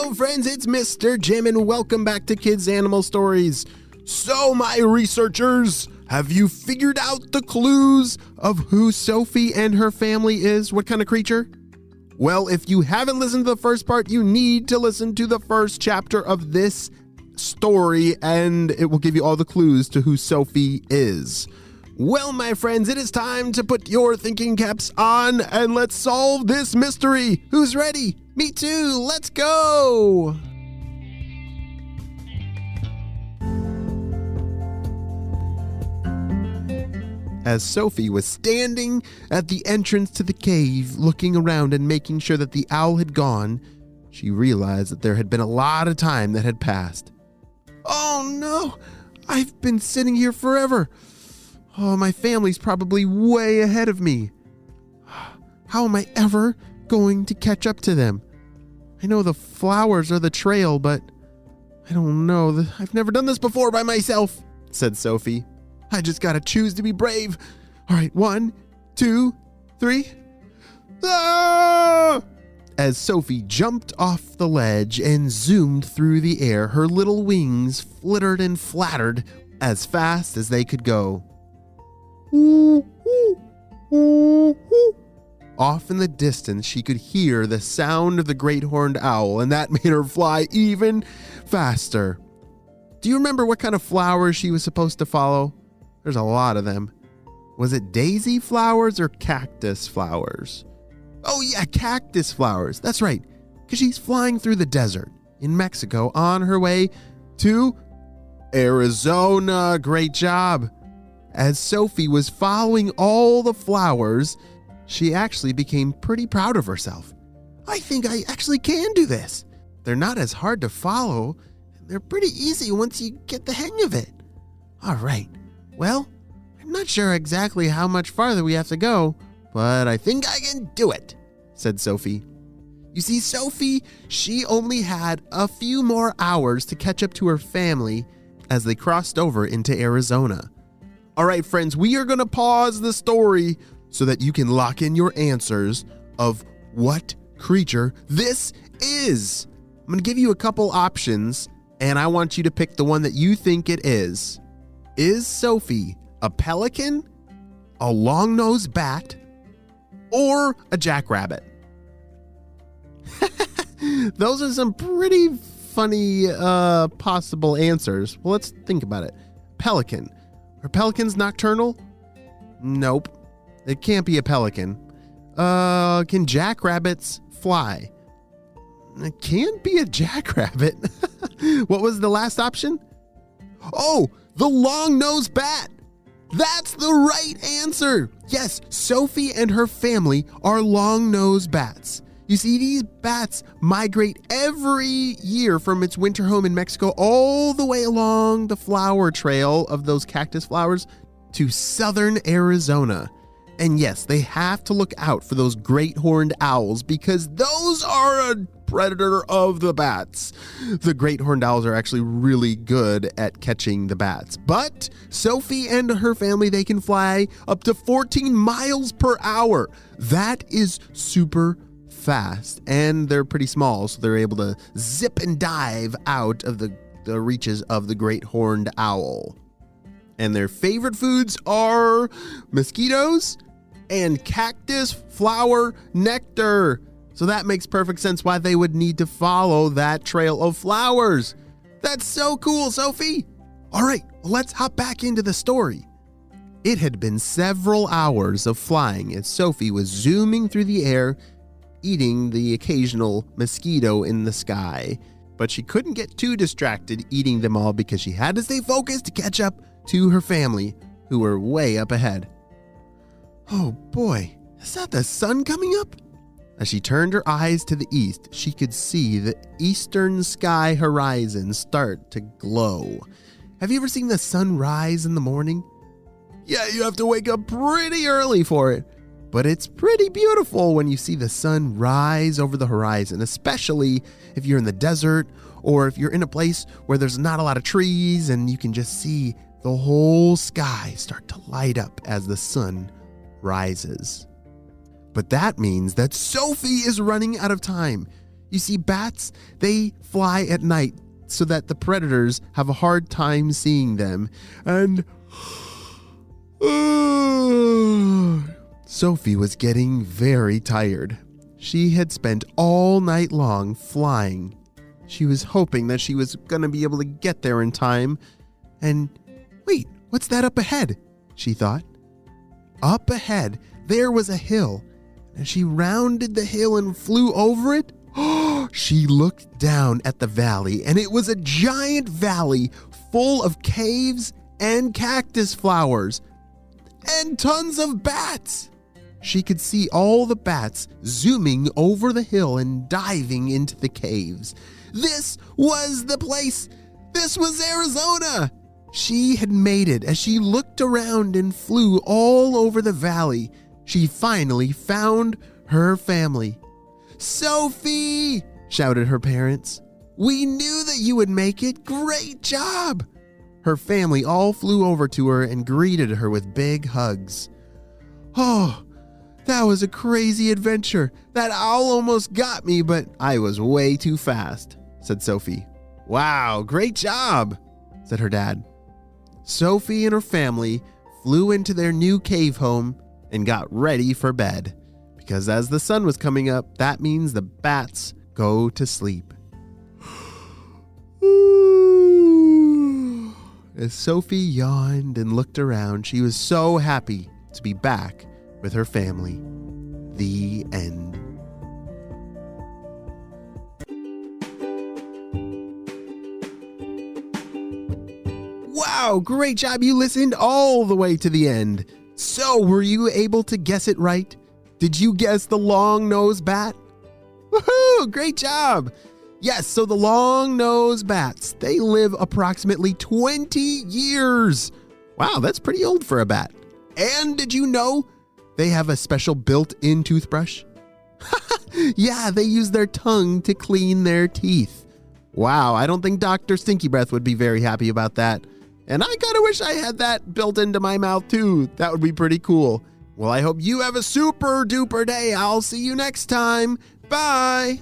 Hello friends, it's Mr. Jim and welcome back to Kids Animal Stories. So my researchers, have you figured out the clues of who Sophie and her family is? What kind of creature? Well, if you haven't listened to the first part, you need to listen to the first chapter of this story and it will give you all the clues to who Sophie is. Well, my friends, it is time to put your thinking caps on and let's solve this mystery. Who's ready? Me too. Let's go. As Sophie was standing at the entrance to the cave, looking around and making sure that the owl had gone, she realized that there had been a lot of time that had passed. Oh no, I've been sitting here forever. Oh, my family's probably way ahead of me. How am I ever going to catch up to them? I know the flowers are the trail, but I don't know. I've never done this before by myself, said Sophie. I just gotta choose to be brave. All right, 1, 2, 3. Ah! As Sophie jumped off the ledge and zoomed through the air, her little wings flittered and flattered as fast as they could go. Off in the distance, she could hear the sound of the great horned owl, and that made her fly even faster. Do you remember what kind of flowers she was supposed to follow? There's a lot of them. Was it daisy flowers or cactus flowers? Oh yeah, cactus flowers. That's right, because she's flying through the desert in Mexico on her way to Arizona. Great job. As Sophie was following all the flowers, she actually became pretty proud of herself. I think I actually can do this. They're not as hard to follow, and they're pretty easy once you get the hang of it. All right, well, I'm not sure exactly how much farther we have to go, but I think I can do it, said Sophie. You see, Sophie, she only had a few more hours to catch up to her family as they crossed over into Arizona. All right, friends, we are going to pause the story so that you can lock in your answers of what creature this is. I'm going to give you a couple options, and I want you to pick the one that you think it is. Is Sophie a pelican, a long-nosed bat, or a jackrabbit? Those are some pretty funny possible answers. Well, let's think about it. Pelican. Are pelicans nocturnal? Nope. It can't be a pelican. Can jackrabbits fly? It can't be a jackrabbit. What was the last option? Oh, the long-nosed bat. That's the right answer. Yes, Sophie and her family are long-nosed bats. You see, these bats migrate every year from its winter home in Mexico all the way along the flower trail of those cactus flowers to southern Arizona. And yes, they have to look out for those great horned owls because those are a predator of the bats. The great horned owls are actually really good at catching the bats. But Sophie and her family, they can fly up to 14 miles per hour. That is super fast, and they're pretty small, so they're able to zip and dive out of the reaches of the great horned owl. And their favorite foods are mosquitoes and cactus flower nectar. So that makes perfect sense why they would need to follow that trail of flowers. That's so cool, Sophie. All right, well, let's hop back into the story. It had been several hours of flying as Sophie was zooming through the air, eating the occasional mosquito in the sky. But she couldn't get too distracted eating them all because she had to stay focused to catch up to her family, who were way up ahead. Oh boy, is that the sun coming up? As she turned her eyes to the east, she could see the eastern sky horizon start to glow. Have you ever seen the sun rise in the morning? Yeah, you have to wake up pretty early for it. But it's pretty beautiful when you see the sun rise over the horizon, especially if you're in the desert or if you're in a place where there's not a lot of trees and you can just see the whole sky start to light up as the sun rises. But that means that Sophie is running out of time. You see, bats, they fly at night so that the predators have a hard time seeing them. And Sophie was getting very tired. She had spent all night long flying. She was hoping that she was going to be able to get there in time. And wait, what's that up ahead? She thought. Up ahead, there was a hill. As she rounded the hill and flew over it, she looked down at the valley, and it was a giant valley full of caves and cactus flowers and tons of bats. She could see all the bats zooming over the hill and diving into the caves. This was the place. This was Arizona. She had made it. As she looked around and flew all over the valley, she finally found her family. "Sophie!" shouted her parents. "We knew that you would make it. Great job!" Her family all flew over to her and greeted her with big hugs. "Oh, that was a crazy adventure. That owl almost got me, but I was way too fast," said Sophie. "Wow, great job," said her dad. Sophie and her family flew into their new cave home and got ready for bed, because as the sun was coming up, that means the bats go to sleep. As Sophie yawned and looked around, she was so happy to be back with her family. The end. Wow, great job. You listened all the way to the end. So, were you able to guess it right? Did you guess the long-nosed bat? Woohoo! Great job! Yes, so the long-nosed bats, they live approximately 20 years. Wow, that's pretty old for a bat. And did you know they have a special built-in toothbrush? Yeah, they use their tongue to clean their teeth. Wow, I don't think Dr. Stinky Breath would be very happy about that. And I kind of wish I had that built into my mouth too. That would be pretty cool. Well, I hope you have a super duper day. I'll see you next time. Bye.